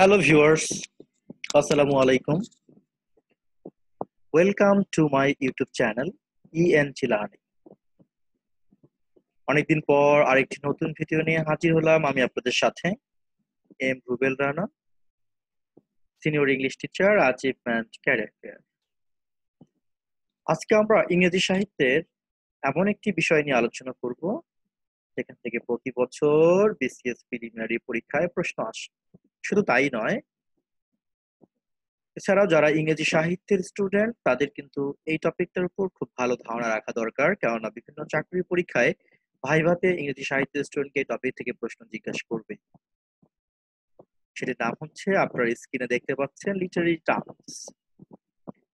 Hello viewers, Assalamu alaikum. Welcome to my YouTube channel EN Chilani. অনেকদিন পর আরেকটি নতুন ভিডিও নিয়ে হাজির হলাম আমি আপনাদের সাথে M Rubel Rana, senior English teacher, achievement career fair. আজকে আমরা ইংরেজি সাহিত্যের এমন একটি বিষয় নিয়ে আলোচনা করব যেখান থেকে প্রতি বছর বিসিএস প্রিলিমিনারি পরীক্ষায় প্রশ্ন আসে। শুধু তাই নয়, এছাড়াও যারা ইংরেজি সাহিত্যের স্টুডেন্ট তাদের কিন্তু এই টপিকটার উপর খুব ভালো ধারণা রাখা দরকার, কেননা বিভিন্ন চাকরির পরীক্ষায় ভাইভাতে ইংরেজি সাহিত্যের স্টুডেন্টকে এই টপিক থেকে প্রশ্ন জিজ্ঞাসা করবে। সেটির নাম হচ্ছে, আপনারা স্ক্রিনে দেখতে পাচ্ছেন, লিটারারি টার্মস,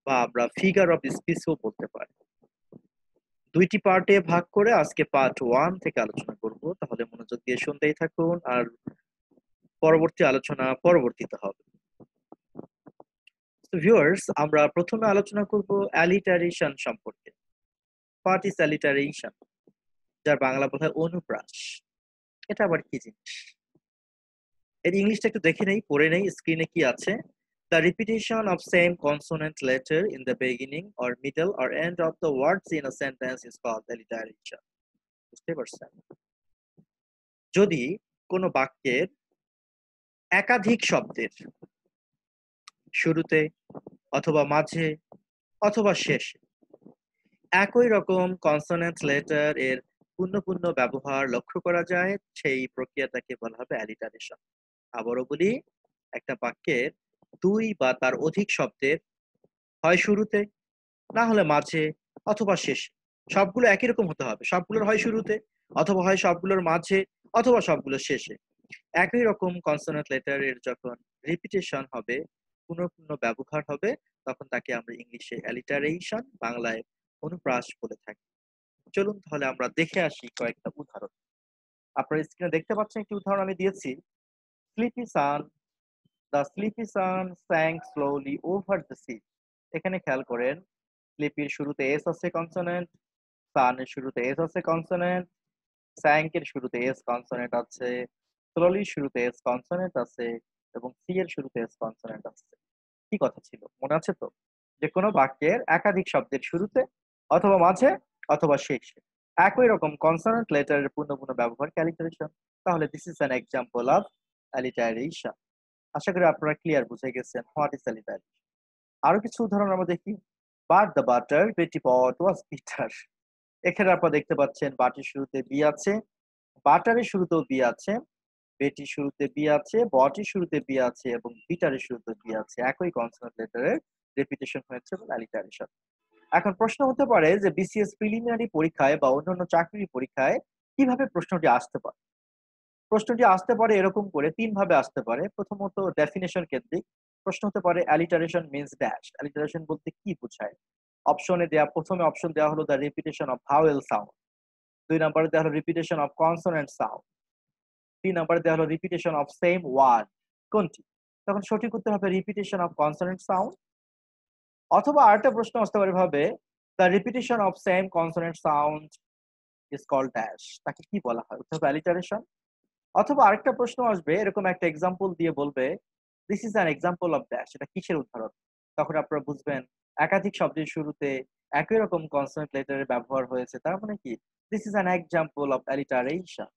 বা আমরা ফিগার অফ স্পিচও বলতে পারি। দুইটি পার্টে ভাগ করে আজকে পার্ট 1 থেকে আলোচনা করব, তাহলে মনোযোগ দিয়ে শুনতেই থাকুন আর পরবর্তী আলোচনা পরবর্তীতে হবে। ভিউয়ার্স, আমরা প্রথমে আলোচনা করব অ্যালিটারেশন সম্পর্কে। হোয়াট ইজ অ্যালিটারেশন, যার বাংলা বোধহয় অনুপ্রাস। এটা আবার কি জিনিস? এর ইংলিশটা একটু দেখে নেই, পড়ে নেই স্ক্রিনে কি আছে। The repetition of same consonant letter in the beginning or middle or end of the words in a sentence is called alliteration. বুঝতে পারছেন? যদি কোনো বাক্যের একাধিক শব্দের শুরুতে অথবা মাঝে অথবা শেষে একই রকম কনসোনেন্ট লেটার এর পূর্ণ পূর্ণ ব্যবহার লক্ষ্য করা যায়, সেই প্রক্রিয়াটাকে বলা হবে অ্যালিটারেশন। আবারও বলি, একটা বাক্যের দুই বা তার অধিক শব্দের হয় শুরুতে, না হলে মাঝে অথবা শেষে, সবগুলো একই রকম হতে হবে। সবগুলোর হয় শুরুতে, অথবা হয় সবগুলোর মাঝে, অথবা সবগুলোর শেষে একই রকম কনসোনেন্ট লেটার এর যখন রিপিটেশন হবে, পুনঃপুন্য ব্যবহার হবে, তখন তাকে আমরা ইংলিশে অ্যালিটারেশন, বাংলায় অনুপ্রাস বলে থাকি। চলুন তাহলে আমরা দেখে আসি কয়েকটা উদাহরণ। আপনারা স্ক্রিনে দেখতে পাচ্ছেন একটি উদাহরণ আমি দিয়েছি। Sleepy sun, the sleepy sun sank slowly over the sea. এখানে খেয়াল করেন, স্লিপির শুরুতে এস আছে কনসোনেন্ট, সানের শুরুতে এস আছে কনসোনেন্ট, স্যাঙ্কের শুরুতে এস কনসোনেন্ট আছে, স্লোলির শুরুতে এস কনসোনেন্ট আছে, এবং সি এর শুরুতে এস কনসোনেন্ট আছে। কি কথা ছিল মনে আছে তো? যে কোনো বাক্যের একাধিক শব্দের শুরুতে অথবা মাঝে অথবা শেষে একই রকম কনসোনেন্ট লেটারের পূর্ণ পূর্ণ ব্যবহার অ্যালিটারেশন। তাহলে this is an example of alliteration. আশা করি আপনারা ক্লিয়ার বুঝে গেছেন হোয়াট ইজ অ্যালিটারেশন। আরো কিছু উদাহরণ আমরা দেখি। But the butter Beti pot was bitter. এখানে আপনারা দেখতে পাচ্ছেন বাটির শুরুতে বি আছে, বাটারের শুরুতেও বি আছে, বেটির শুরুতে বি আছে, বটির শুরুতে বি আছে, এবং বিটারের শুরুতে বি আছে। একই কনসোনেন্ট লেটারের রিপিটেশন হয়েছে এবং অ্যালিটারেশন। এখন প্রশ্ন হতে পারে যে বিসিএস প্রিলিমিনারি পরীক্ষায় বা অন্যান্য চাকরির পরীক্ষায় কিভাবে প্রশ্নটি আসতে পারে। প্রশ্নটি আসতে পারে এরকম করে, তিন ভাবে আসতে পারে। প্রথমত ডেফিনেশন কেন্দ্রিক প্রশ্ন হতে পারে। অ্যালিটারেশন মিন্স ড্যাশ, অ্যালিটারেশন বলতে কি বোঝায়? অপশনে দেয়া, প্রথমে অপশন দেওয়া হলো the repetition of vowel sound, দুই নম্বরে দেওয়া হলো রিপিটেশন অফ কনসোনেন্ট সাউন্ড, তিন নম্বরে দেওয়া হলো রিপিটেশন অফ সেম ওয়ার্ড। কোনটি? তখন সঠিক উত্তর হবে রিপিটেশন অফ কনসোনেন্ট সাউন্ড। অথবা আরেকটা প্রশ্ন আসতে পারে ভাবে, the repetition of same consonant sound is called dash, তাকে কি বলা হয়? উত্তর হবে অ্যালিটারেশন। অথবা আরেকটা প্রশ্ন আসবে, এরকম একটা এক্সাম্পল দিয়ে বলবে this is an example of dash, এটা কিসের উদাহরণ? তখন আপনারা বুঝবেন একাধিক শব্দের শুরুতে একই রকম কনসোনেন্ট লেটারের ব্যবহার হয়েছে, তার মানে কি this is an example of alliteration.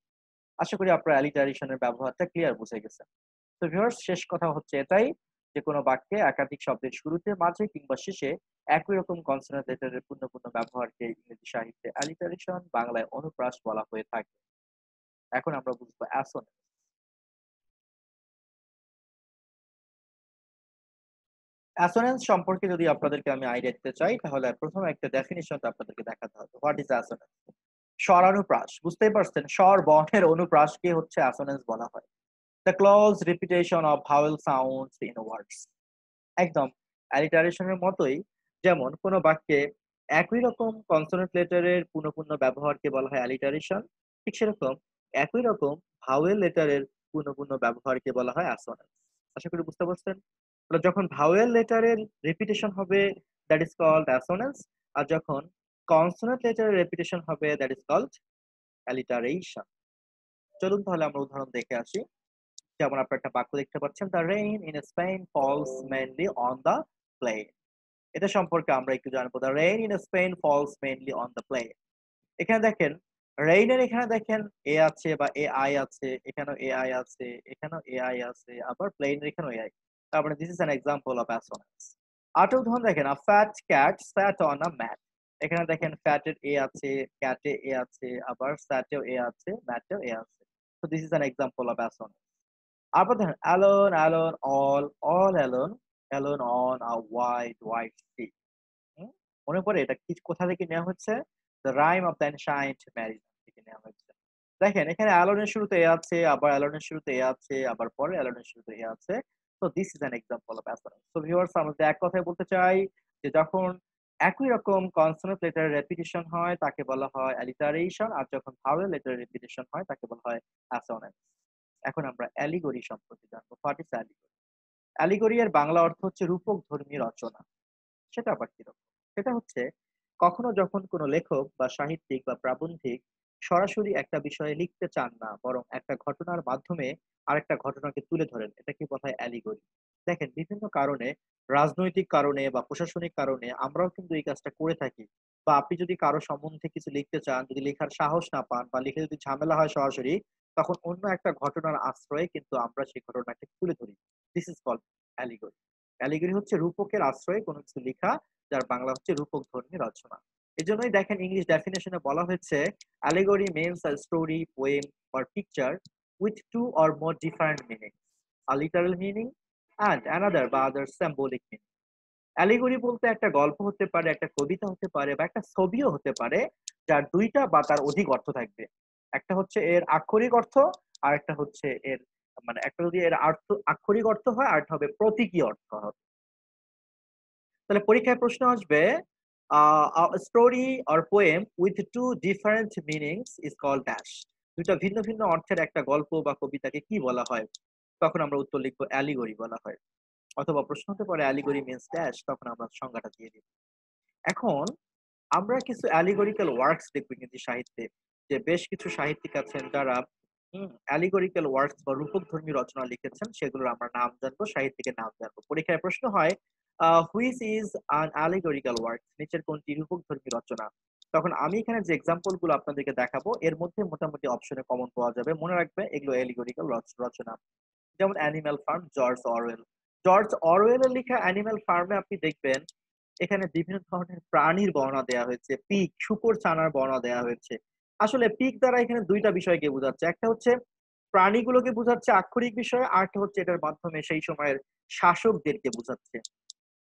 আশা করি আপনারা অ্যালিটারেশনের ব্যবহারটা ক্লিয়ার বুঝে গেছেন। তো ভিউয়ার্স, শেষ কথা হচ্ছে এটাই, যে কোনো বাক্যে একাধিক শব্দের শুরুতে, মাঝে কিংবা শেষে একই রকম কনসোনেন্ট লেটারের পূর্ণ পূর্ণ ব্যবহারকে ইংরেজি সাহিত্যে অ্যালিটারেশন, বাংলায় অনুপ্রাস বলা হয়ে থাকে। এখন আমরা বুঝবো অ্যাসোনেন্স। অ্যাসোনেন্স সম্পর্কে যদি আপনাদেরকে আমি আইডিয়া দিতে চাই, তাহলে প্রথমে একটা ডেফিনিশন আপনাদেরকে দেখাতে হবে। What is অ্যাসোনেন্স? স্বরানুপ্রাস, বুঝতেই পারছেন, স্বর বর্ণের অনুপ্রাসকে হচ্ছে অ্যাসোনেন্স বলা হয়। The close repetition of vowel sounds in words. একদম অ্যালিটারেশনের মতোই, যেমন কোনো বাক্যে একই রকম কনসোনেন্ট লেটারের পুনঃ পুনঃ ব্যবহারকে বলা হয় অ্যালিটারেশন, ঠিক সেরকম একই রকম ভাওয়েল লেটারের পুনঃ পুনঃ ব্যবহারকে বলা হয় অ্যাসোনেন্স। আশা করি বুঝতে পারছেন। তাহলে যখন ভাওয়েল লেটারের রিপিটেশন হবে, দ্যাট ইজ কল্ড অ্যাসোনেন্স, আর যখন কনসোনেন্ট লেটারের রিপিটেশন হবে, দ্যাট ইজ কল্ড অ্যালিটারেশন। চলুন তাহলে আমরা উদাহরণ দেখে আসি। যেমন আপনারা একটা বাক্য দেখতে পাচ্ছেন, the rain in Spain falls mainly on the plain. এটা সম্পর্কে আমরা একটু জানবো। The rain in Spain falls mainly on the plain. এখানে দেখেন রেইনের এখানে দেখেন এ আছে বা এআই আছে, এখানেও এআই আছে, এখানেও এআই আছে, আবার প্লেনের এখানেও এআই। তার মানে this is an example of assonance. আরেকটা উদাহরণ দেখেন, a fat cat sat on a mat. এখানে দেখেন ফ্যাটের এ আছে, ক্যাটে এ আছে, আবার স্যাটেও এ আছে, ম্যাটেও এ আছে। So this is an example of assonance. আবার দেখেন alone, alone, all alone, alone on a white white sea. হুম? মনে পড়ে এটা কি কোথা থেকে নেওয়া হচ্ছে? The Rime of the Ancient Mariner থেকে নেওয়া হয়েছে। দেখেন এখানে অ্যালোনের শুরুতে এ আছে, আবার অ্যালোনের শুরুতে এ আছে, আবার পরে অ্যালোনের শুরুতে এ আছে। So this is an example of অ্যাসোনেন্স। So viewers, আমরা যদি এক কথায় বলতে চাই যে যখন একই রকম কনসোনেন্ট লেটারের রেপিটিশন হয় তাকে বলা হয় অ্যালিটারেশন, আর যখন ভাওয়েল লেটারের রেপিটিশন হয় তাকে বলা হয় অ্যাসোনেন্স। এখন আমরা অ্যালিগরি সম্পর্কে জানবো। What is allegory? অ্যালিগরি এর বাংলা অর্থ হচ্ছে রূপকধর্মী রচনা। সেটা আবার কিরকম? সেটা হচ্ছে কখনো যখন কোনো লেখক বা সাহিত্যিক বা প্রাবন্ধিক সরাসরি একটা বিষয়ে লিখতে চান না, বরং একটা ঘটনার মাধ্যমে আরেকটা ঘটনাকে তুলে ধরেন, এটাকে বলা হয় অ্যালিগরি। দেখেন বিভিন্ন কারণে, রাজনৈতিক কারণে বা প্রশাসনিক কারণে আমরাও কিন্তু এই কাজটা করে থাকি। বা আপনি যদি কারো সম্বন্ধে কিছু লিখতে চান, যদি লেখার সাহস না পান বা লিখে যদি ঝামেলা হয় সরাসরি, তখন অন্য একটা ঘটনার আশ্রয়ে কিন্তু আমরা সেই ঘটনাকে তুলে ধরি। This is called allegory. Allegory হচ্ছে রূপকের আশ্রয়ে কোনো কিছু লেখা, যার বাংলা হচ্ছে রূপকধর্মী রচনা। এজন্যই দেখেন ইংলিশ ডেফিনেশনে বলা হয়েছে allegory means a story, poem or picture with two or more different meanings, a literal meaning and another বা other symbolic meaning. অ্যালিগরি বলতে একটা গল্প হতে পারে, একটা কবিতা হতে পারে বা একটা ছবিও হতে পারে, যার দুইটা বা তার অধিক অর্থ থাকবে। একটা হচ্ছে এর আক্ষরিক অর্থ, আর একটা হচ্ছে এর মানে একটা যদি এর অর্থ আক্ষরিক অর্থ হয়, আর একটা হবে প্রতীকী অর্থ হবে। তাহলে পরীক্ষায় প্রশ্ন আসবে story or poem with two different meanings is called dash. দুইটা ভিন্ন ভিন্ন অর্থের একটা গল্প বা কবিতাকে কি বলা হয়? তখন আমরা উত্তর লিখবো অ্যালিগরি বলা হয়। অথবা প্রশ্ন হতে পারে অ্যালিগরি মিন্স ড্যাশ, তখন আমরা সংজ্ঞাটা দিয়ে দিব। এখন আমরা কিছু অ্যালিগরিক্যাল ওয়ার্কস দেখব কিন্তু সাহিত্যে, যে বেশ কিছু সাহিত্যিক আছেন যারা অ্যালিগরিক্যাল ওয়ার্কস বা রূপকধর্মী রচনা লিখেছেন, সেগুলোর আমরা নাম জানবো, সাহিত্যিকের নাম জানবো। পরীক্ষায় প্রশ্ন হয় which is An allegorical work, নিচের কোনটি রূপকধর্মী রচনা? তখন আমি এখানে যে এক্সাম্পল গুলো আপনাদেরকে দেখাবো এর মধ্যে মোটামুটি অপশনে কমন পাওয়া যাবে। মনে রাখবে এগুলো অ্যালিগরিক্যাল রচনা। যেমন Animal Farm, George Orwell. George অরওয়েলের লেখা অ্যানিম্যাল ফার্মে আপনি দেখবেন এখানে বিভিন্ন ধরনের প্রাণীর বর্ণনা দেওয়া হয়েছে, পিগ, শূকর ছানার বর্ণনা দেওয়া হয়েছে। আসলে পিগ দ্বারা এখানে দুইটা বিষয়কে বোঝাচ্ছে, একটা হচ্ছে প্রাণীগুলোকে বোঝাচ্ছে আক্ষরিক বিষয়, আর একটা হচ্ছে এটার মাধ্যমে সেই সময়ের শাসকদেরকে বোঝাচ্ছে।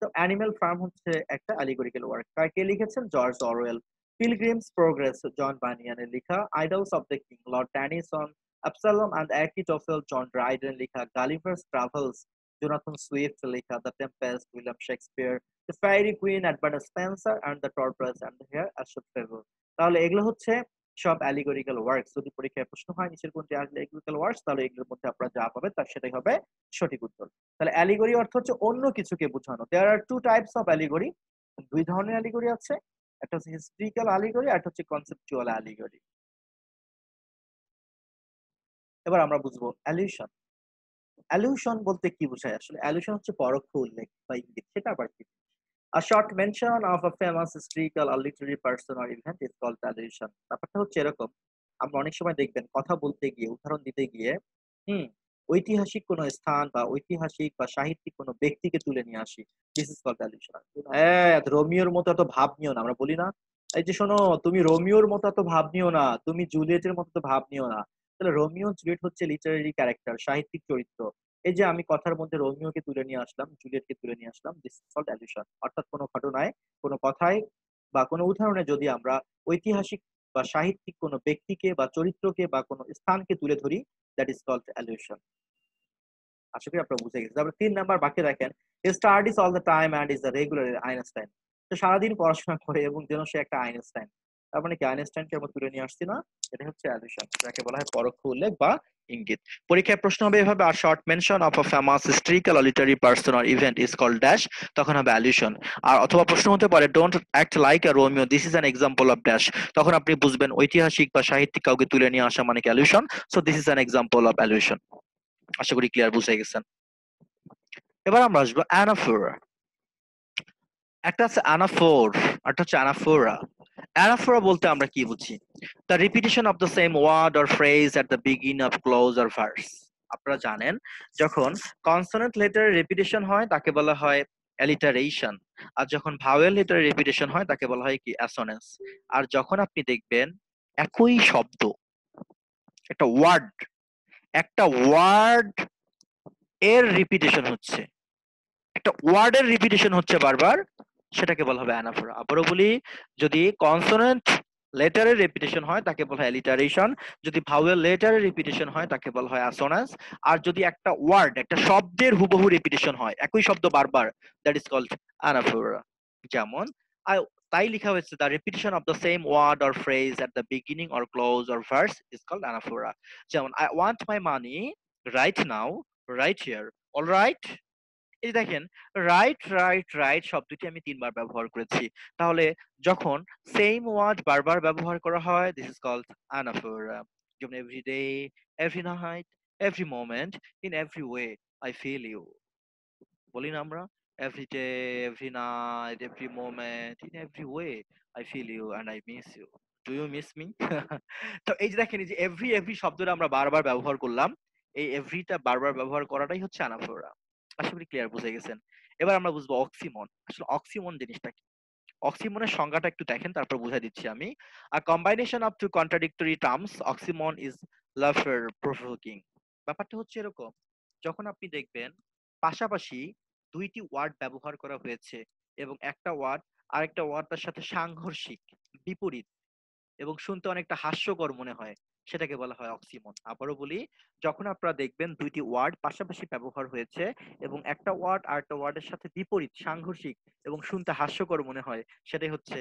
তো অ্যানিম্যাল ফার্ম হচ্ছে একটা অ্যালিগরিক্যাল ওয়ার্ক। কে লিখেছেন? জর্জ অরওয়েল। পিলগ্রিমস প্রোগ্রেস, জন বানিয়ানের লেখা। Idylls of the King, Lord Tennyson. Absalom and Achitophel, John Dryden লেখা। গালিভার্স ট্রাভেলস, জোনাথন সুইফট লেখা। The Tempest, William Shakespeare. The Faerie Queene, Edward Spenser and the tortoise and the hare, অ্যাশোক fable. তাহলে এগুলো হচ্ছে সব allegorical works. যদি পরীক্ষায় প্রশ্ন হয় নিচের কোনটি অ্যালিগরিক্যাল ওয়ার্কস, তাহলে এগুলোর মধ্যে আপনারা যা পাবেন তার সেটাই হবে সঠিক উত্তর। তাহলে অ্যালিগরি অর্থ হচ্ছে অন্য কিছুকে বোঝানো। দেয়ার আর টু টাইপস অফ অ্যালিগরি। দুই ধরনের অ্যালিগরি আছে। একটা হচ্ছে হিস্ট্রিক্যাল অ্যালিগরি, আর একটা হচ্ছে কনসেপচুয়াল অ্যালিগরি। এবার আমরা বুঝবো অ্যালিউশন। অ্যালিউশন বলতে কি বোঝায় আসলে? অ্যালিউশন হচ্ছে পরোক্ষ উল্লেখ বা ইঙ্গিত। সেটা আবার কি? A short mention of a famous historical or literary person or event is called allusion. ব্যাপারটা হচ্ছে এরকম, আমরা অনেক সময় দেখবেন কথা বলতে গিয়ে, উদাহরণ দিতে গিয়ে হুম ঐতিহাসিক কোনো স্থান বা ঐতিহাসিক বা সাহিত্যিক কোনো ব্যক্তিকে তুলে নিয়ে আসি। This is called allusion. রোমিওর মতো এত ভাব নিও না, আমরা বলি না? এই যে শোনো, তুমি রোমিওর মতো এত ভাব নিও না, তুমি জুলিয়েটের মতো তো ভাব নিও না। তাহলে রোমিও জুলিয়েট হচ্ছে লিটারেরি ক্যারেক্টার, সাহিত্যিক চরিত্র। এই যে আমি কথার মধ্যে রোমিওকে তুলে নিয়ে আসলাম, জুলিয়েটকে তুলে নিয়ে আসলাম, দিস ইজ কল্ড অ্যালুশন। অর্থাৎ কোনো ঘটনায়, কোনো কথায় বা কোনো উদাহরণে যদি আমরা ঐতিহাসিক বা সাহিত্যিক কোনো ব্যক্তিকে বা চরিত্রকে বা কোনো স্থানকে তুলে ধরি, দ্যাট ইজ কল্ড অ্যালুশন। আশা করি আপনারা বুঝে গেছেন। তারপরে ৩ নাম্বার বাক্যে দেখেন, he studies all the time and is a regular Einstein. সে সারাদিন পড়াশোনা করে এবং যেন সে একটা আইনস্টাইন। তার মানে কি আইনস্টাইনকে আমরা তুলে নিয়ে আসছি না? এটা হচ্ছে অ্যালুশন, যাকে বলা হয় পরোক্ষ উল্লেখ বা ইঙ্গিত। পরীক্ষায় প্রশ্ন হবে এভাবে, আর short mention of a famous historical or literary person or event is called dash, তখন হবে অ্যালুশন। আর অথবা প্রশ্ন হতে পারে don't act like a Romeo, this is an example of dash, তখন আপনি বুঝবেন ঐতিহাসিক বা সাহিত্যিক কাউকে তুলে নিয়ে আসা মানে কি allusion. So this is an example of allusion. আশা করি ক্লিয়ার বুঝে গেছেন। এবার আমরা আসবো অ্যানাফোরা। একটা আছে অ্যানাফোর, একটা হচ্ছে অ্যানাফোরা। অ্যানাফোরা বলতে আমরা কি বুঝি? The repetition of the same word or phrase at the begin of clause or verse. আপনারা জানেন যখন কনসোনেন্ট লেটারের রিপিটিশন হয় তাকে বলা হয় অ্যালিটারেশন, আর যখন ভাওয়েল লেটারের রিপিটিশন হয় তাকে বলা হয় কি অ্যাসোনেন্স। আর যখন আপনি দেখবেন একই শব্দ, একটা ওয়ার্ড, একটা ওয়ার্ড এর রিপিটিশন হচ্ছে, একটা ওয়ার্ডের রিপিটিশন হচ্ছে বারবার, সেটাকে বলা হবে অ্যানাফোরা। আবারও বলি, যদি কনসোনেন্ট লেটারের রিপিটিশন হয় তাকে বলা হয় অ্যালিটারেশন, যদি ভাওয়েল লেটারের রিপিটিশন হয় তাকে বলা হয় অ্যাসোনেন্স, আর যদি একটা ওয়ার্ড, একটা শব্দের হুবহু রিপিটিশন হয়, একই শব্দ বারবার, দ্যাট ইজ কল্ড অ্যানাফোরা। যেমন আই, তাই লেখা হয়েছে the repetition of the same word or phrase at the beginning or close or verse is called anaphora. যেমন I want my money right now, right here, alright. এই যে দেখেন, right right right শব্দটি আমি ৩ বার ব্যবহার করেছি। তাহলে যখন সেম ওয়ার্ড বারবার ব্যবহার করা হয়, দিস ইজ কল্ড অ্যানাফোরা। যেমন every day, every night, every moment, in every way I feel you. বলি না আমরা, every day, every night, every moment, in every way I feel you and I miss you. Do you miss me? তো এই যে দেখেন, এই যে every every শব্দটা আমরা বারবার ব্যবহার করলাম, এই এভরিটা বারবার ব্যবহার করাটাই হচ্ছে অ্যানাফোরা। আশা করি ক্লিয়ার বুঝে গেছেন। এবার আমরা বুঝবো অক্সিমন। আসলে অক্সিমন জিনিসটা কি? অক্সিমনের সংজ্ঞাটা একটু দেখেন, তারপর বুঝাই দিচ্ছি আমি। A combination of two contradictory terms, oxymoron is laughter provoking. ব্যাপারটা হচ্ছে এরকম, যখন আপনি দেখবেন পাশাপাশি দুইটি ওয়ার্ড ব্যবহার করা হয়েছে এবং একটা ওয়ার্ড আরেকটা ওয়ার্ডটার সাথে সাংঘর্ষিক, বিপরীত, এবং শুনতে অনেকটা হাস্যকর মনে হয়, সেটাকে বলা হয় অক্সিমন। আবারও বলি, যখন আপনারা দেখবেন দুইটি ওয়ার্ড পাশাপাশি ব্যবহার হয়েছে এবং একটা ওয়ার্ড আরেকটা ওয়ার্ডের সাথে বিপরীত, সাংঘর্ষিক এবং শুনতে হাস্যকর মনে হয়, সেটাই হচ্ছে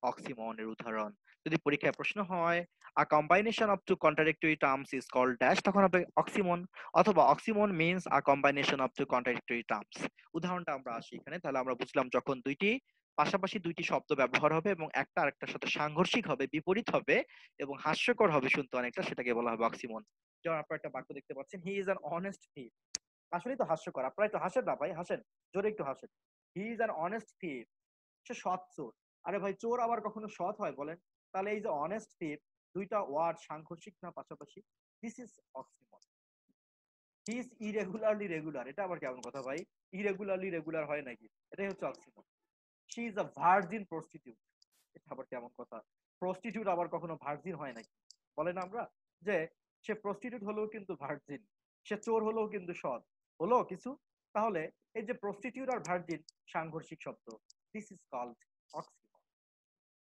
অক্সিমনের উদাহরণ। যদি পরীক্ষায় প্রশ্ন হয় a combination of two contradictory terms is called dash, তখন হবে অক্সিমন, অথবা oxymoron means a combination of two contradictory terms. উদাহরণটা আমরা আসি এখানে, তাহলে আমরা বুঝলাম যখন দুইটি পাশাপাশি দুইটি শব্দ ব্যবহার হবে এবং একটা আরেকটার সাথে সাংঘর্ষিক হবে, বিপরীত হবে এবং হাস্যকর হবে শুনতে অনেকটা, সেটাকে বলা হবে অক্সিমন। যেমন আপনারা একটা বাক্য দেখতে পাচ্ছেন, হি ইজ অ্যান অনেস্ট থিপ। আসলেই তো হাস্যকর, আপনারা একটু হাসেন না ভাই, হাসেন, জোরে একটু হাসেন। He is an honest thief, সে সৎ চোর। আরে ভাই, চোর আবার কখনো সৎ হয় বলেন? তাহলে এই যে অনেস্ট থিপ, দুইটা ওয়ার্ড সাংঘর্ষিক না পাশাপাশি, this is oxymoron. He is irregularly regular, এটা আবার কেমন কথা ভাই? ইরেগুলারলি রেগুলার হয় নাকি? এটাই হচ্ছে oxymoron. She is a virgin prostitute, এটা আবার কেমন কথা? প্রস্টিটিউট আবার কখনো ভার্জিন হয় নাকি? বলে না আমরা যে সে প্রস্টিটিউট হলেও কিন্তু ভার্জিন, সে চোর হলেও কিন্তু সৎ, হলো কিছু। তাহলে এই যে প্রস্টিটিউট আর ভার্জিন সাংঘর্ষিক শব্দ, this is called oxymoron.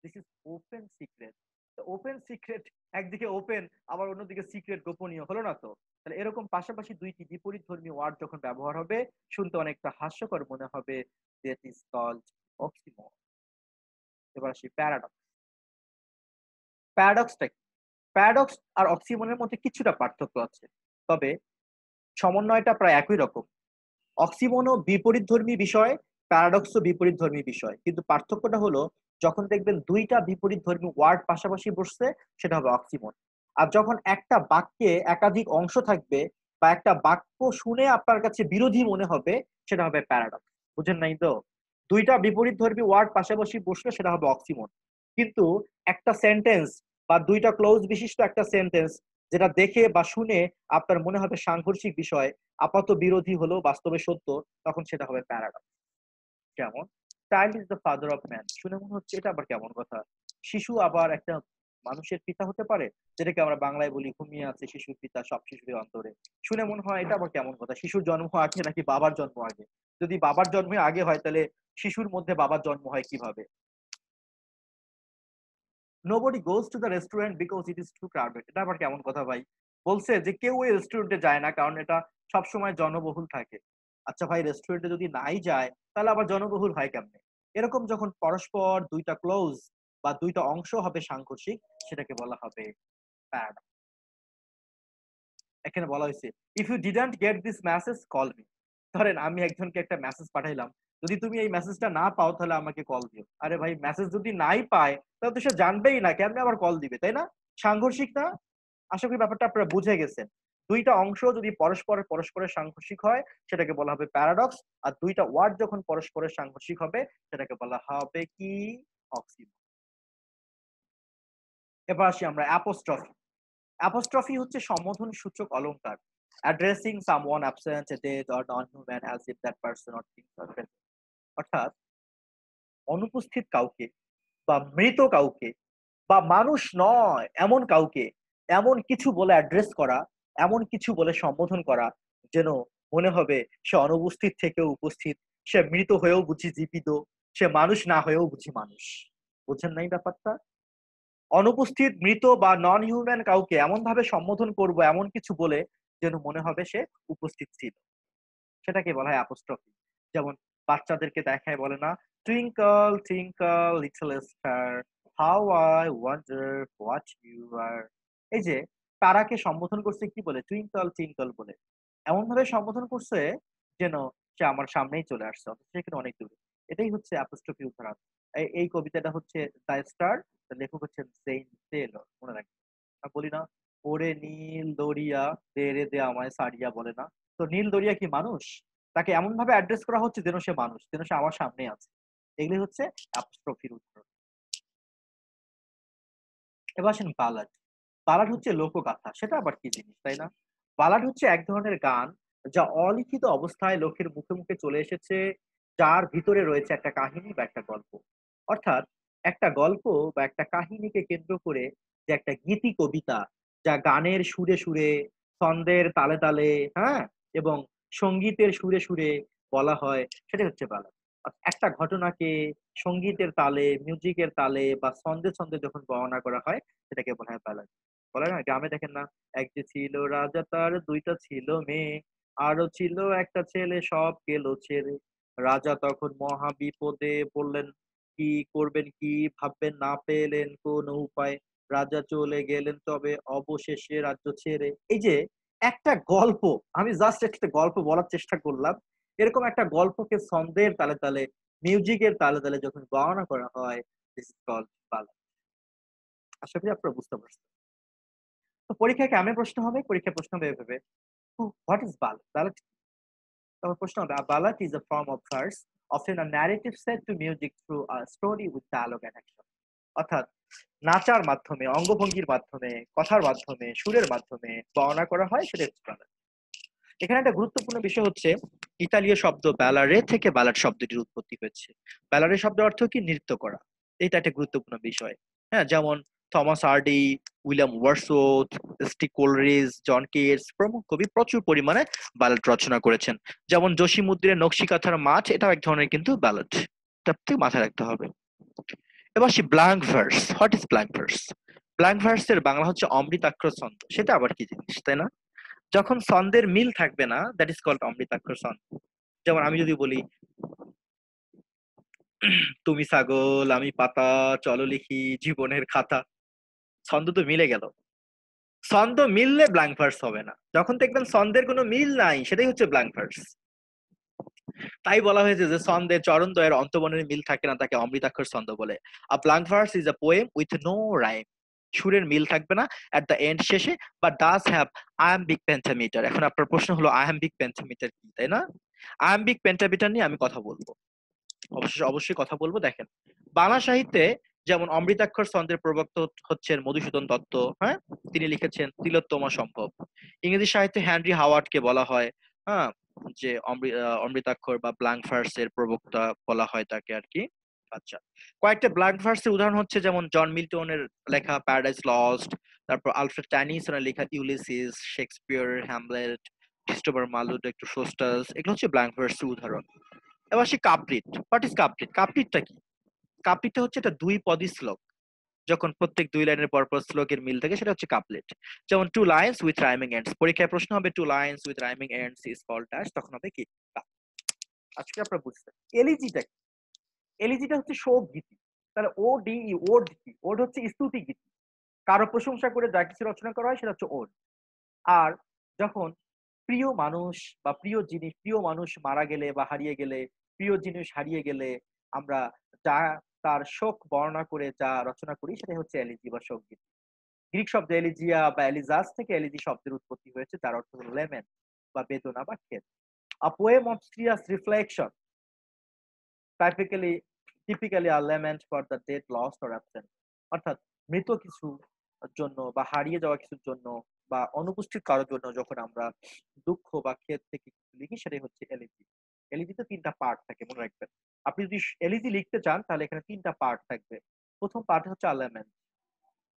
This is open secret. Open secret, একদিকে ওপেন আবার অন্যদিকে সিক্রেট, গোপনীয়, হলো না তো? তাহলে এরকম পাশাপাশি দুইটি বিপরীত ধর্মী ওয়ার্ড যখন ব্যবহার হবে, শুনতে অনেকটা হাস্যকর মনে হবে, দ্যাট ইজ কল্ড অক্সিমন। এবার আসি প্যারাডক্স। প্যারাডক্সটা কি? প্যারাডক্স আর অক্সিমনের মধ্যে কিছুটা পার্থক্য আছে, তবে সমন্বয়টা প্রায় একই রকম। অক্সিমনও বিপরীতধর্মী বিষয়, প্যারাডক্সও বিপরীতধর্মী বিষয়, কিন্তু পার্থক্যটা হলো যখন দেখবেন দুইটা বিপরীতধর্মী ওয়ার্ড পাশাপাশি বসছে, সেটা হবে অক্সিমন। আর যখন একটা বাক্যে একাধিক অংশ থাকবে বা একটা বাক্য শুনে আপনার কাছে বিরোধী মনে হবে, সেটা হবে প্যারাডক্স। বুঝেন নাই তো? দুইটা বিপরীতধর্মী ওয়ার্ড পাশাপাশি বসলে সেটা হবে অক্সিমন। কিন্তু একটা সেন্টেন্স বা দুইটা ক্লোজ বিশিষ্ট একটা সেন্টেন্স, যেটা দেখে বা শুনে আপনার মনে হবে সাংঘর্ষিক বিষয়, আপাত বিরোধী হলেও বাস্তবে সত্য, তখন সেটা হবে প্যারাডক্স। যেমন child is the father of man, শুনে মনে হচ্ছে এটা আবার কেমন কথা? শিশু আবার একটা মানুষের পিতা হতে পারে? যেটাকে আমরা বাংলায় বলি ঘুমিয়ে আছে শিশুর পিতা সব শিশুদের অন্তরে। শুনে মনে হয় এটা আবার কেমন কথা? শিশুর জন্ম আগে নাকি বাবার জন্ম আগে? যদি বাবার জন্ম আগে হয়, তাহলে শিশুর মধ্যে বাবার জন্ম হয় কিভাবে? Nobody goes to the restaurant because it is too crowded, এটা আবার কেমন কথা ভাই? বলছে যে কেউ ওই রেস্টুরেন্টে যায় না কারণ এটা সবসময় জনবহুল থাকে। আচ্ছা ভাই, রেস্টুরেন্টে যদি নাই যায় তাহলে আবার জনবহুল হয় কেমনে? এরকম যখন পরস্পর দুইটা ক্লোজ বা দুইটা অংশ হবে সাংঘর্ষিক, সেটাকে বলা হবে প্যারাডক্স। এখানে বলা হয়েছে if you didn't get this message call me. ধরেন আমি একজনকে একটা মেসেজ পাঠাইলাম, যদি তুমি এই মেসেজটা না পাও তাহলে আমাকে কল দিও। আরে ভাই, মেসেজ যদি নাই পায় তাহলে তো সে জানবেই না, কেমনে আবার কল দিবে, তাই না? সাংঘর্ষিক না? আশা করি ব্যাপারটা আপনারা বুঝে গেছেন। দুইটা অংশ যদি পরস্পরের সাংঘর্ষিক হয় সেটাকে বলা হবে প্যারাডক্স। আর দুইটা ওয়ার্ড যখন পরস্পরের সাংঘর্ষিক হবে সেটাকে বলা হবে কি? অক্সিমোরন। এবার আসি আমরা অ্যাপোস্ট্রফি। অ্যাপোস্ট্রফি হচ্ছে সম্বোধন সূচক অলংকার। Addressing someone absent, a dead or non human as if that person or things are present. অর্থাৎ অনুপস্থিত কাউকে বা মৃত কাউকে বা মানুষ নয় এমন কাউকে এমন কিছু বলে অ্যাড্রেস করা, এমন কিছু বলে সম্বোধন করা যেন মনে হবে সে অনুপস্থিত থেকেও উপস্থিত, সে মৃত হয়েও বুঝি জীবিত, সে মানুষ না হয়েও বুঝি মানুষ। বুঝেন নাই ব্যাপারটা? অনুপস্থিত, মৃত বা নন হিউম্যান কাউকে এমন ভাবে সম্বোধন করব এমন কিছু বলে যেন মনে হবে সে উপস্থিত ছিল। সেটাকে বলা হয় অ্যাপোস্ট্রফি। যেমন বাচ্চাদেরকে দেখায় বলে না, twinkle twinkle little star, how I wonder what you are. এই যে তারাকে সম্বোধন করছে কি বলে? টুইঙ্কল টুইঙ্কল বলে। এমন ভাবে সম্বোধন করছে যেন সে আমার সামনেই চলে আসছে অথচ সে কিন্তু অনেক দূরে। এটাই হচ্ছে অ্যাপোস্ট্রফি উদাহরণ। এই কবিতাটা হচ্ছে দ্য স্টার, লেখক হচ্ছেন সেইন্ট টেলর, মনে রাখবেন। আমরা বলি না, ওরে নীল দরিয়া দে রে দে আমায় সারিয়া, বলে না? তো নীল দরিয়া কি মানুষ? তাকে এমন ভাবে অ্যাড্রেস করা হচ্ছে যেন সে মানুষ, যেন সে আমার সামনে আছে। এগুলি হচ্ছে অ্যাপস্ট্রফির উদাহরণ। এবার আসেন বালাড। বালাড হচ্ছে লোকগাথা। সেটা আবার কি জিনিস, তাই না? বালাড হচ্ছে এক ধরনের গান যা অলিখিত অবস্থায় লোকের মুখে মুখে চলে এসেছে, যার ভিতরে রয়েছে একটা কাহিনী বা একটা গল্প। অর্থাৎ একটা গল্প বা একটা কাহিনীকে কেন্দ্র করে যে একটা গীতি কবিতা, যা গানের সুরে সুরে, ছন্দের তালে তালে, হ্যাঁ, এবং সঙ্গীতের সুরে সুরে বলা হয়, সেটাই হচ্ছে বালাদ। একটা ঘটনাকে সঙ্গীতের তালে, মিউজিকের তালে বা ছন্দে ছন্দে যখন বর্ণনা করা হয় সেটাকে বলা হয় বালাদ। বলে না, গ্রামে দেখেন না, এক যে ছিল রাজা, তার দুইটা ছিল মেয়ে, আরো ছিল একটা ছেলে, সব গেল ছেড়ে। রাজা তখন মহা বিপদে পড়লেন, কি করবেন কি ভাববেন, না পেলেন কোন উপায়, রাজা চলে গেলেন তবে অবশেষে রাজ্য ছেড়ে। এই যে একটা গল্প, আমি জাস্ট একটা গল্প বলার চেষ্টা করলাম, এরকম একটা গল্পকে ছন্দের তালে তালে, মিউজিকের তালে তালে যখন বর্ণনা করা হয়, দিস ইজ কল্ড বালাদ। আশা করি আপনারা বুঝতে পারছেন। তো পরীক্ষায় কেমন প্রশ্ন হবে? পরীক্ষায় প্রশ্ন হবে এভাবে, হোয়াট ইজ বালাদ? বালাদ, তারপর প্রশ্ন হবে, Balad is a form of verse, often a narrative set to music through a story with dialogue and action। অর্থাৎ নাচার মাধ্যমে, অঙ্গভঙ্গির মাধ্যমে, কথার মাধ্যমে, সুরের মাধ্যমে বর্ণনা করা হয়, সেটা হচ্ছে বালাদ। এখানে একটা গুরুত্বপূর্ণ বিষয় হচ্ছে, ইতালীয় শব্দ ব্যালারে থেকে বালাড শব্দটির উৎপত্তি হয়েছে। ব্যালারে শব্দের অর্থ কি? নৃত্য করা। এটা একটা গুরুত্বপূর্ণ বিষয়। হ্যাঁ, যেমন থমাস হার্ডি, উইলিয়াম ওয়ার্ডসওয়ার্থ, স্টি কোলরিজ, জন কেটস প্রমুখ কবি প্রচুর পরিমাণে বালাড রচনা করেছেন। যেমন জসিমুদ্দিনের নকশিকাঁথার মাঠ, এটাও এক ধরনের কিন্তু বালাড। এটা থেকে মাথায় রাখতে হবে। এবার আসি blank verse. What is blank verse? Blank ভার্সের বাংলা হচ্ছে অমৃতাক্ষর ছন্দ। সেটা আবার কি জিনিস, তাই না? যখন ছন্দের মিল থাকবে না, দ্যাট ইজ কল্ড অমৃতাক্ষর ছন্দ। যেমন আমি যদি বলি, তুমি ছাগল আমি পাতা, চলো লিখি জীবনের খাতা, ছন্দ তো মিলে গেল। ছন্দ মিললে ব্ল্যাঙ্ক ভার্স হবে না। যখন দেখবেন ছন্দের কোনো মিল নাই, সেটাই হচ্ছে ব্ল্যাঙ্ক ভার্স। তাই বলা হয়েছে যে ছন্দের চরণদ্বয়ের অন্তবর্ণের মিল থাকে না, তাকে অমৃতাক্ষর ছন্দ বলে। A blank verse is a poem with no rhyme. সুরের মিল থাকবে না এট দ্য এন্ড, শেষে, but does have iambic pentameter. এখন আপনার প্রশ্ন হলো আয়াম্বিক পেন্টামিটার কি, তাই না? আয়াম্বিক পেন্টামিটার নিয়ে আমি কথা বলবো, অবশ্যই অবশ্যই কথা বলবো। দেখেন, বাংলা সাহিত্যে যেমন অমৃতাক্ষর ছন্দের প্রবক্তা হচ্ছেন মধুসূদন দত্ত, হ্যাঁ, তিনি লিখেছেন তিলোত্তমা সম্ভব। ইংরেজি সাহিত্যে হেনরি হাওয়ার্ডকে বলা হয়, হ্যাঁ, যে অমৃতাক্ষর বা ব্ল্যাঙ্ক ভার্স এর প্রবক্তা বলা হয় তাকে আর কি। আচ্ছা, কয়েকটা ব্ল্যাঙ্ক ভার্সের উদাহরণ হচ্ছে যেমন জন মিল্টনের লেখা প্যারাডাইস লস্ট, তারপর আলফ্রেড টেনিসনের লেখা Ulysses, Shakespeare Hamlet, Christopher Marlowe ডি ক্রোস্টাস, এগুলো হচ্ছে ব্ল্যাঙ্ক ভার্সের উদাহরণ। এবার সে কাপ্রিট। What is কাপ্রিট? কাপ্রিটটা কি? কাপ্রিটটা হচ্ছে একটা দুই পদী শ্লোক, যখন প্রত্যেক দুই লাইনের পর পর শ্লোকের মিল থাকে, সেটা হচ্ছে কাপলেট। যেমন two lines with rhyming ends, পরীক্ষায় প্রশ্ন হবে two lines with rhyming ends is called dash, তখন হবে কি? কাপ। আজকে আপনারা বুঝছেন। এলিজিটা কি? এলিজিটা হচ্ছে শোক গীতি। তাহলে ও ডি ই, ওড কি? ওড হচ্ছে স্তুতি গীতি। কারো প্রশংসা করে যা কিছু রচনা করা হয় সেটা হচ্ছে ওড। আর যখন প্রিয় মানুষ বা প্রিয় জিনিস, প্রিয় মানুষ মারা গেলে বা হারিয়ে গেলে, প্রিয় জিনিস হারিয়ে গেলে আমরা যা তার শোক বর্ণনা করে যা রচনা করি, সেটাই হচ্ছে এলিজি বা শোক গীতি। গ্রিক শব্দ এলিজিয়া বা এলিজাস থেকে এলিজি শব্দের উৎপত্তি হয়েছে, যার অর্থ হলো লেমেন বা বেদনা বা খেদ। A poem of serious reflection, typically a lament for the dead, lost or absent. অর্থাৎ মৃত কিছুর জন্য বা হারিয়ে যাওয়া কিছুর জন্য বা অনুপস্থিত কারোর জন্য যখন আমরা দুঃখ বা খেদ থেকে কিছু লিখি, সেটাই হচ্ছে এলিজি। এলিজিতে ৩ টা পার্ট থাকে, মনে রাখবেন। আপনি যদি এলিজি লিখতে চান তাহলে এখানে ৩ টা পার্ট থাকবে। ১ম পার্ট হচ্ছে a lament।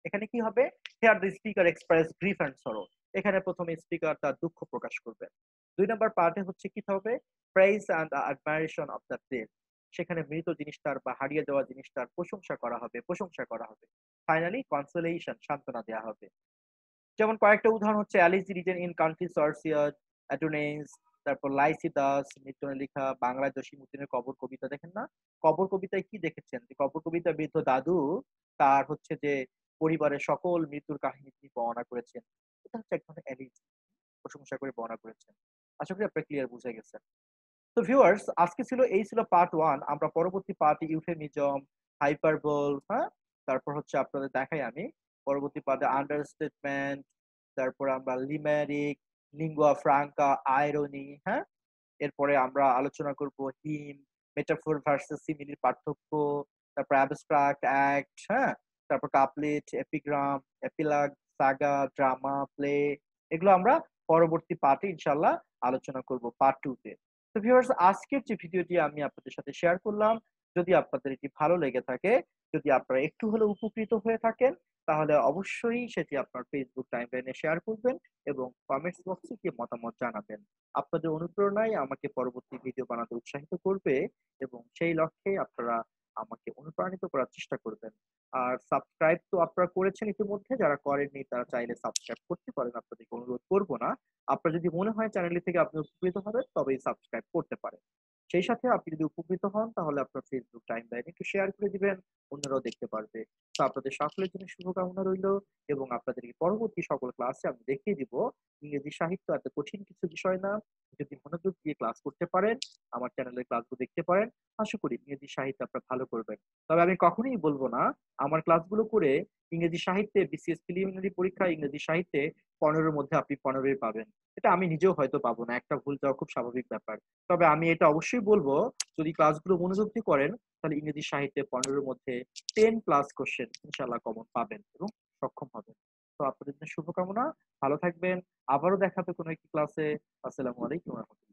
এখানে কি হবে? Here the speaker express grief and sorrow. এখানে প্রথমে স্পিকার তার দুঃখ প্রকাশ করবেন। ২ নাম্বার পার্টে হচ্ছে কি হবে? Praise and অ্যাডমাইরেশন of the dead. সেখানে মৃত জিনিসটার বা হারিয়ে যাওয়া জিনিসটার প্রশংসা করা হবে, প্রশংসা করা হবে। ফাইনালি কনসোলেশন, সান্ত্বনা দেয়া হবে। যেমন কয়েকটা উদাহরণ হচ্ছে অ্যালিস রিটেন ইন কান্ট্রি সর্সিয়ার, অ্যাডোনেস, তারপর লাইসিদাস, নিউটনের লেখা বাংলায় জসীমউদ্দিনের কবর কবিতা দেখেন না? কবর কবিতায় কি দেখেছেন? যে কবর কবিতায় বৃদ্ধ দাদু তার হচ্ছে যে পরিবারের সকল মৃত্যুর কাহিনী তিনি বর্ণনা করেছেন। এটা হচ্ছে এক ধরনের এলিজি, প্রশংসা করে বর্ণনা করেছেন। আশা করি আপনারা ক্লিয়ার বুঝে গেছেন। তো ভিউয়ার্স, আজকে এই ছিল পার্ট 1। আমরা পরবর্তী পার্টে ইউফেমিজম, হাইপারবোল, হ্যাঁ? তারপর হচ্ছে আপনাদের দেখাই আমি। পরবর্তী পার্টে আন্ডারস্টেটমেন্ট, তারপর আমরা লিমেরিক, লিঙ্গুয়া ফ্রাঙ্কা, আইরনি, হ্যাঁ? এরপরে আমরা আলোচনা করব হিম, মেটাফোর ভার্সাস সিমিলির পার্থক্য, তারপর অ্যাবস্ট্রাক্ট, অ্যাক্ট, হ্যাঁ? তারপর couplet, epigram, epilogue, saga, drama, play, এগুলো আমরা পরবর্তী পার্টে ইনশাআল্লাহ আলোচনা করব পার্ট 2 তে। তো ভিউয়ার্স, আজকের যে ভিডিওটি আমি আপনাদের সাথে শেয়ার করলাম, যদি আপনাদের এটি ভালো লেগে থাকে, যদি আপনারা একটু হলেও উপকৃত হয়ে থাকেন, তাহলে অবশ্যই সেটি আপনার ফেসবুক টাইমলাইনে শেয়ার করবেন এবং কমেন্টস বক্সে গিয়ে মতামত জানাবেন। আপনাদের অনুপ্রেরণাই আমাকে পরবর্তী ভিডিও বানাতে উৎসাহিত করবে এবং সেই লক্ষ্যে আপনারা আমাকে অনুপ্রাণিত করার চেষ্টা করবেন। আর সাবস্ক্রাইব তো আপনারা করেছেন ইতিমধ্যে, যারা করেননি তারা চাইলে সাবস্ক্রাইব করতে পারেন, আপনাদেরকে অনুরোধ করব না। আপনার যদি মনে হয় চ্যানেলটি থেকে আপনি উপকৃত হবেন, তবেই সাবস্ক্রাইব করতে পারেন। সেই সাথে আপনি যদি উপকৃত হন তাহলে আপনার ফেসবুক টাইমলাইনে একটু শেয়ার করে দিবেন, অন্যরাও দেখতে পারবে। তো আপনাদের সকলের জন্য শুভকামনা রইল এবং আপনাদেরকে পরবর্তী সকল ক্লাসে আমি দেখিয়ে দিব ইংরেজি সাহিত্য এত কঠিন কিছু বিষয় না। যদি মনোযোগ দিয়ে ক্লাস করতে পারেন, আমার চ্যানেলের ক্লাসগুলো দেখতে পারেন, আশা করি ইংরেজি সাহিত্য আপনারা ভালো করবেন। তবে আমি কখনোই বলব না আমার ক্লাসগুলো করে ইংরেজি সাহিত্যে বিসিএস প্রিলিমিনারি পরীক্ষা ইংরেজি সাহিত্যে ১৫ এর মধ্যে আপনি ১৫ই পাবেন। এটা আমি নিজেও হয়তো পাবো না। একটা ভুল যাওয়া খুব স্বাভাবিক ব্যাপার। তবে আমি এটা অবশ্যই বলব, যদি ক্লাসগুলো মনোযোগ দিয়ে করেন তাহলে ইংরেজি সাহিত্যে ১৫ এর মধ্যে 10 প্লাস কোয়েশ্চেন ইনশাআল্লাহ কমন পাবেন এবং সক্ষম হবেন। তো আপনাদের জন্য শুভকামনা। ভালো থাকবেন। আবারও দেখা হবে কোনো একটি ক্লাসে। আসসালামু আলাইকুম ওয়া রাহমাতুল্লাহ।